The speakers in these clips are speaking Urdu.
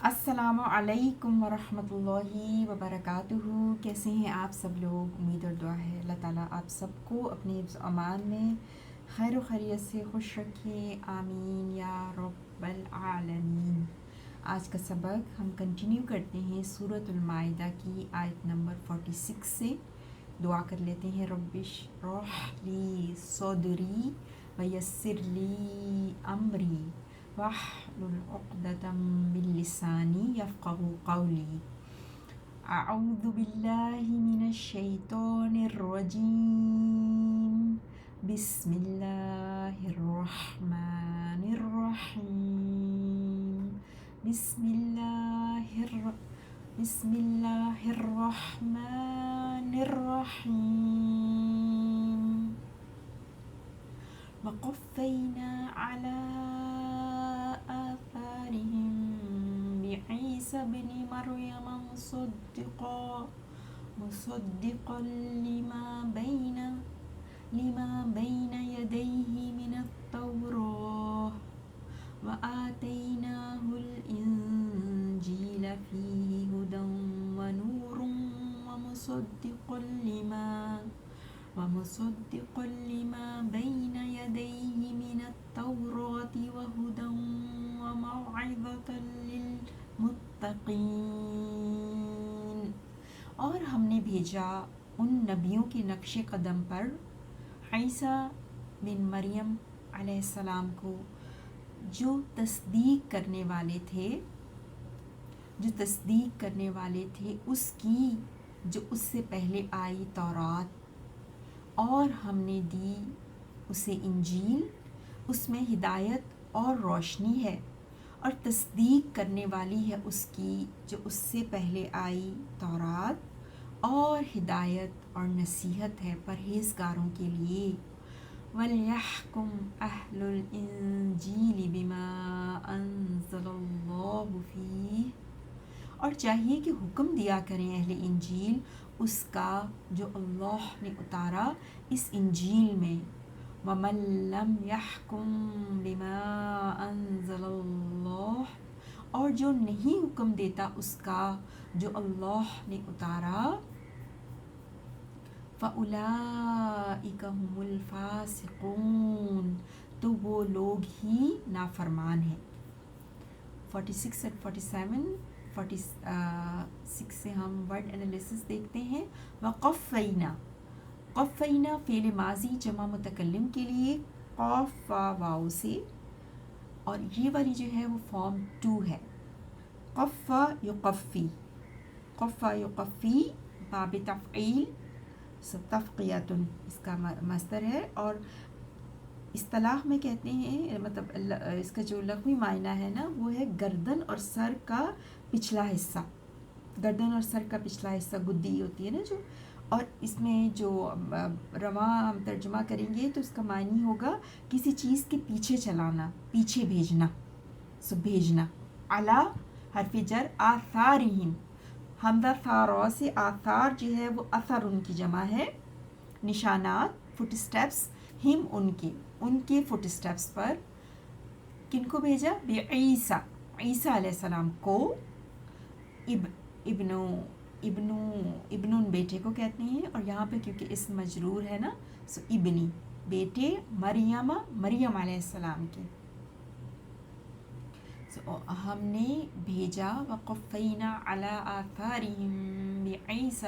السلام علیکم ورحمۃ اللہ وبرکاتہ۔ کیسے ہیں آپ سب لوگ؟ امید اور دعا ہے اللہ تعالیٰ آپ سب کو اپنے حفظ و امان میں خیر و خیریت سے خوش رکھے، آمین یا رب العالمین۔ آج کا سبق ہم کنٹینیو کرتے ہیں سورۃ المائدہ کی آیت نمبر 46 سے۔ دعا کر لیتے ہیں، رب اشرح لی صدری ویسر لی امری واحلل عقدۃ من لسانی یفقہوا قولی۔ اعوذ باللہ من الشیطان الرجیم، بسم اللہ الرحمن الرحیم، بسم اللہ الرحمن الرحیم۔ وقفینا علی آثارهم بعیسی ابن مریم مصدقا لما بین یدیہ من التوراة وآتیناہ الانجیل فیہ ہدی ونور ومصدقا لما بین یدیہ من التوراة وہدی وموعظۃ للمتقین۔ اور ہم نے بھیجا ان نبیوں کے نقش قدم پر عیسیٰ بن مریم علیہ السلام کو، جو تصدیق کرنے والے تھے اس کی جو اس سے پہلے آئی تورات، اور ہم نے دی اسے انجیل، اس میں ہدایت اور روشنی ہے، اور تصدیق کرنے والی ہے اس کی جو اس سے پہلے آئی تورات، اور ہدایت اور نصیحت ہے پرہیزگاروں کے لیے۔ وَلْيَحْكُمْ أَهْلُ الْإِنْجِيلِ بِمَا أَنزَلَ اللَّهُ فِيهِ، اور چاہیے کہ حکم دیا کریں اہل انجیل اس کا جو اللہ نے اتارا اس انجیل میں۔ وَمَن لَّمْ يَحْكُم بِمَا أَنزَلَ اللَّهُ، اور جو نہیں حکم دیتا اس کا جو اللہ نے اتارا، فَأُولَٰئِكَ هُمُ الْفَاسِقُونَ، تو وہ لوگ ہی نافرمان ہیں۔ 46 اور 46 سے ہم ورڈ انالیسس دیکھتے ہیں۔ وقفینا، قفینا فعل ماضی جمع متکلم کے لیے قاف واو سے، اور یہ والی جو ہے وہ فارم 2 ہے۔ قفا یقفی، قفا یقفی باب تفعیل، تفقیتن اس کا مصدر ہے، اور اصطلاح میں کہتے ہیں، مطلب اس کا جو لغوی معنی ہے نا وہ ہے گردن اور سر کا پچھلا حصہ، گردن اور سر کا پچھلا حصہ گدی ہوتی ہے نا جو، اور اس میں جو رواں ہم ترجمہ کریں گے تو اس کا معنی ہوگا کسی چیز کے پیچھے چلانا، پیچھے بھیجنا، بھیجنا۔ علی حرف جر، آثارہم، حمزہ ثارا سے آثار جو ہے وہ اثر ان کی جمع ہے، نشانات، فٹ سٹیپس، ہم ان کے فٹ سٹیپس پر کن کو بھیجا؟ بعیسیٰ، عیسیٰ علیہ السلام کو، ابن بیٹے کو کہتے ہیں، اور یہاں پہ کیونکہ اسم مجرور ہے نا سو ابنی، بیٹے، مریم علیہ السلام کے۔ ہم نے بھیجا وقفینا علی آثارہم بعیسی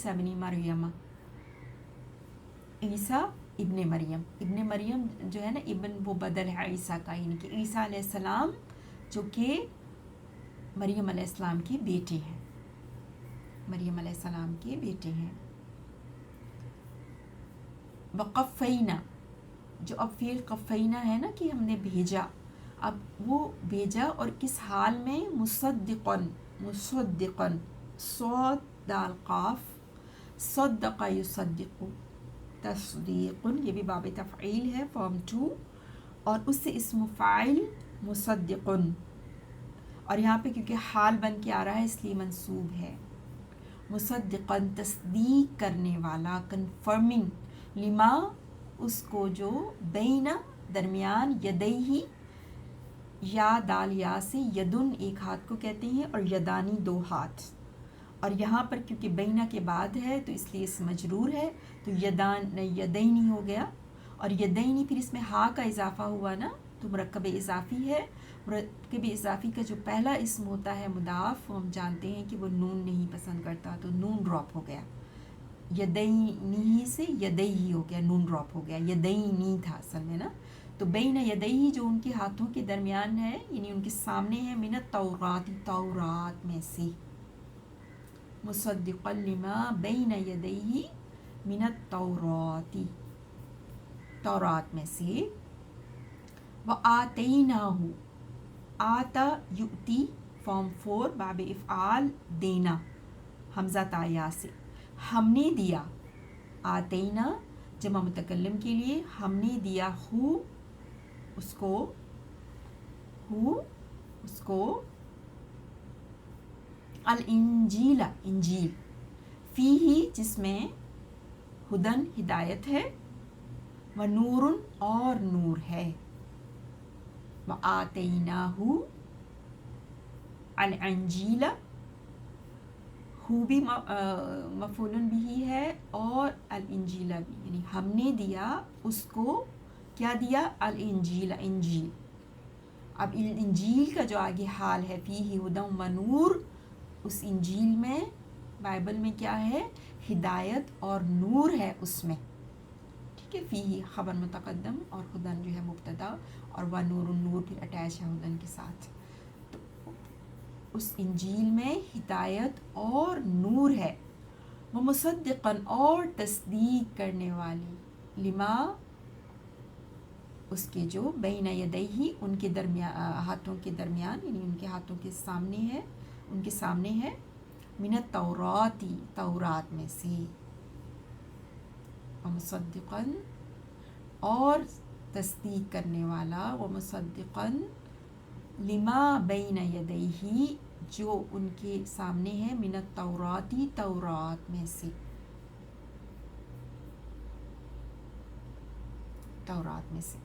ابن مریم، عیسیٰ ابن مریم جو ہے نا، ابن وہ بدل ہے عیسیٰ کا، یعنی کہ عیسیٰ علیہ السلام جو کہ مریم علیہ السلام کے بیٹے ہیں، مریم علیہ السلام کے بیٹے ہیں۔ وقفینا، جو اب فعل قفینا ہے نا کہ ہم نے بھیجا، اب وہ بھیجا اور کس حال میں؟ مصدقاً، صاد دال قاف، صدق یصدق، تصدیق، یہ بھی باب تفعیل ہے فارم 2، اور اس سے اسم فاعل مصدقن، اور یہاں پہ کیونکہ حال بن کے آ رہا ہے اس لیے منصوب ہے۔ مصدقاً تصدیق کرنے والا، کنفرمنگ، لما اس کو جو، بین درمیان، یدیہ یا دال یا سے یدن ایک ہاتھ کو کہتے ہیں اور یدانی دو ہاتھ. اور یہاں پر کیونکہ بینہ کے بعد ہے تو اس لیے اس مجرور ہے تو یدان یدینی ہو گیا. اور یدینی پھر اس میں ہا کا اضافہ ہوا نا تو مرکب اضافی ہے. مرکب اضافی کا جو پہلا اسم ہوتا ہے مضاف ہم جانتے ہیں کہ وہ نون نہیں پسند کرتا تو نون ڈراپ ہو گیا. یدینی سے یدئی ہو گیا, نون ڈراپ ہو گیا, یدینی تھا اصل میں نا. تو بین یدئی جو ان کے ہاتھوں کے درمیان ہے یعنی ان کے سامنے ہے, من التورات تورات میں سے, مصدقا لما بین یدیہ من التورات تورات میں سے. وآتیناہ آتا یؤتی فارم 4 باب افعال دینا حمزہ تایا سے, ہم نے دیا. آتینا جمع متکلم کے لیے ہم نے دیا ہو اس کو الانجیل انجیل, فیہ جس میں ہدن ہدایت ہے, ونور اور نور ہے. وآتیناہ الانجیل, ہو بھی مفعول بھی ہے اور الانجیل بھی, یعنی ہم نے دیا اس کو, کیا دیا, الانجیل انجیل. اب انجیل کا جو آگے حال ہے فیہ ہدی و نور, اس انجیل میں بائبل میں کیا ہے, ہدایت اور نور ہے اس میں. ٹھیک ہے, فیہ خبر متقدم اور ہدن جو ہے مبتدا اور و نور, نور پھر اٹیچ ہے ہدن کے ساتھ. تو اس انجیل میں ہدایت اور نور ہے. وہ مصدقاً اور تصدیق کرنے والی, لما اس کے جو بین یدیہ ان کے درمیان ہاتھوں کے درمیان یعنی ان کے ہاتھوں کے سامنے ہے, ان کے سامنے ہے, من التورات تورات میں سے. ومصدقاً اور تصدیق کرنے والا, ومصدقاً لما بین یدیہ جو ان کے سامنے ہے, من التورات تورات میں سے, تورات میں سے.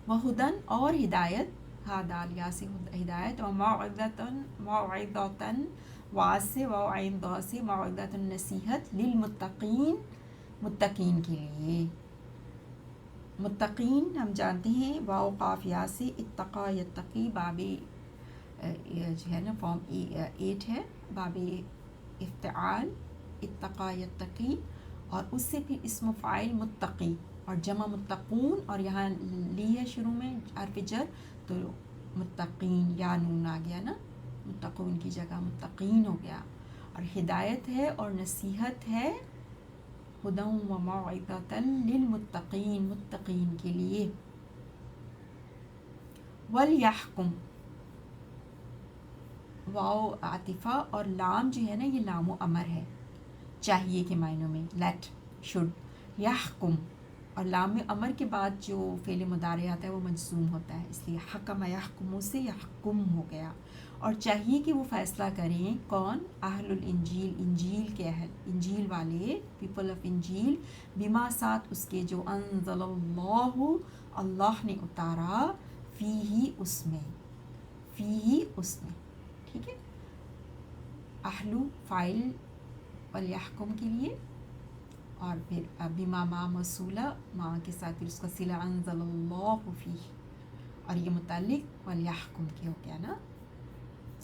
وہدن اور ہدایت, ہادالیا سے ہدایت, وموعظتاً موعظتاً واس سے وعین دو سے موعظتاً نصیحت, للمتقین متقین کے لیے. متقین ہم جانتے ہیں واو قاف یا سے اتقا یتقی باب جو ہے نا فارم 8 ہے, باب افتعال اتقا یتقی, اور اس سے پھر اسم فاعل متقی اور جمع متقون, اور یہاں لی ہے شروع میں حرف جر تو متقین یا نون آ گیا نا, متقون کی جگہ متقین ہو گیا. اور ہدایت ہے اور نصیحت ہے, ہدی و موعظۃ للمتقین متقین کے لیے. ولیحکم واو عاطفہ اور لام جو ہے نا یہ لام و امر ہے, چاہیے کے معنوں میں, لیٹ شڈ. یحکم اور لام امر کے بعد جو فعل مضارع آتا ہے وہ مجزوم ہوتا ہے, اس لیے حکم یحکم سے یحکم ہو گیا. اور چاہیے کہ وہ فیصلہ کریں, کون, اہل الانجیل انجیل کے اہل, انجیل والے, پیپل آف انجیل, بما ساتھ اس کے جو انزل اللہ اللہ نے اتارا, فیہ اس میں, فیہ اس میں. ٹھیک ہے, اہل فاعل ولیحکم کے لیے, اور پھر بما ما موصولہ ما کے ساتھ پھر اس کا صلہ انزل اللہ فیہ, اور یہ متعلق ولیحکم کے ہو گیا نا,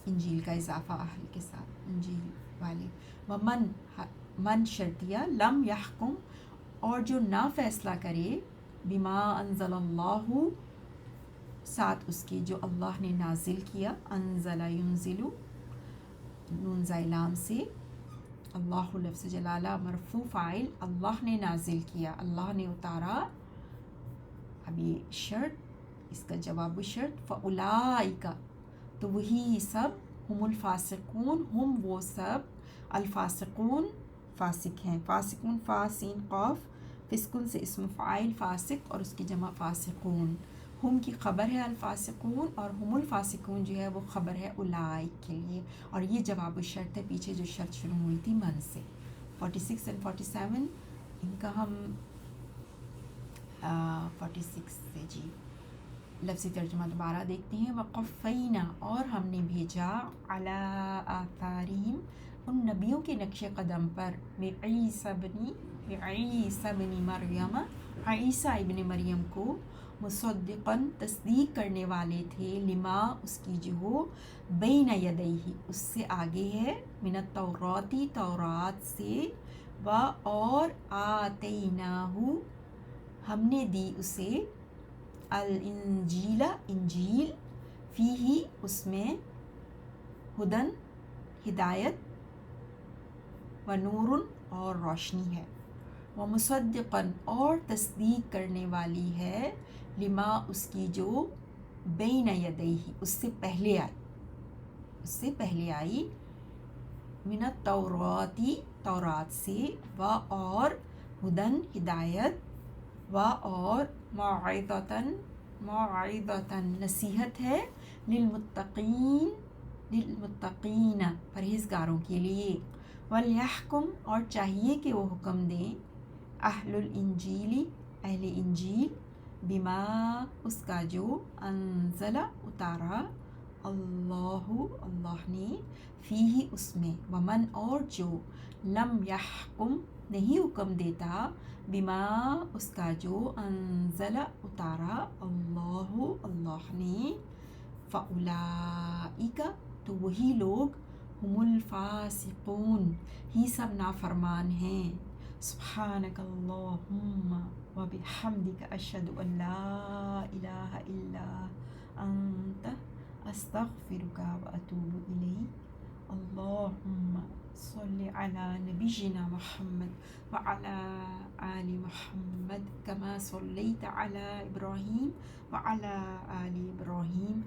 انجیل کا اضافہ اہل کے ساتھ, انجیل والے. ومن من شرطیہ, لم یحکم اور جو نہ فیصلہ کرے, بما انزل اللہ ساتھ اس کے جو اللہ نے نازل کیا, انزل ینزل نون زائلام سے, اللہ لفظ جلالہ مرفوع فاعل, اللہ نے نازل کیا, اللہ نے اتارا. اب یہ شرط, اس کا جواب شرط, فاولئک تو وہی سب, ہم الفاسقون ہم وہ سب, الفاسقون فاسق ہیں, فاسقون فا سین قاف, فسقن سے اسم فاعل فاسق اور اس کی جمع فاسقون, ہم کی خبر ہے الفاسقون اور ہم الفاسقون جو ہے وہ خبر ہے اولئک کے لیے. اور یہ جواب شرط ہے پیچھے جو شرط شروع ہوئی تھی من سے. 46 اور 47 ان کا ہم 46 سے جی لفظی ترجمہ دوبارہ دیکھتے ہیں. وقفینا اور ہم نے بھیجا علی آثارہم ان نبیوں کے نقش قدم پر بعیسی ابن مریم عیسیٰ ابن مریم کو مصدقاً تصدیق کرنے والے تھے لما اس کی جو بین یدیہ اس سے آگے ہے من التوراتی تورات سے و اور آتیناہ ہم نے دی اسے الانجیل انجیل فیہ اس میں ہدن ہدایت و نور اور روشنی ہے و مصدقاً اور تصدیق کرنے والی ہے لما اس کی جو بین یدیہ اس سے پہلے آئی من التوراتی تورات سے و اور ہدن ہدایت و اور موعظتاً نصیحت ہے للمتقین پرہیزگاروں کے لیے. ولیحکم اور چاہیے کہ وہ حکم دیں اہل الانجیل اہل انجیل بما اس کا جو انزل اتارا اللہ نے فیہ اس میں ومن اور جو لم یحکم نہیں حکم دیتا بما اس کا جو انزل اتارا اللہ نے فاولئک تو وہی لوگ ہم الفاسقون ہی سب نافرمان ہیں. سبحانک اللہم و بحمدک اشہد ان لا الہ الا انت استغفرک و اتوب الیک. اللہم صلی علی نبینا محمد وعلی آل محمد کما صلیت علی ابراہیم وعلی آل ابراہیم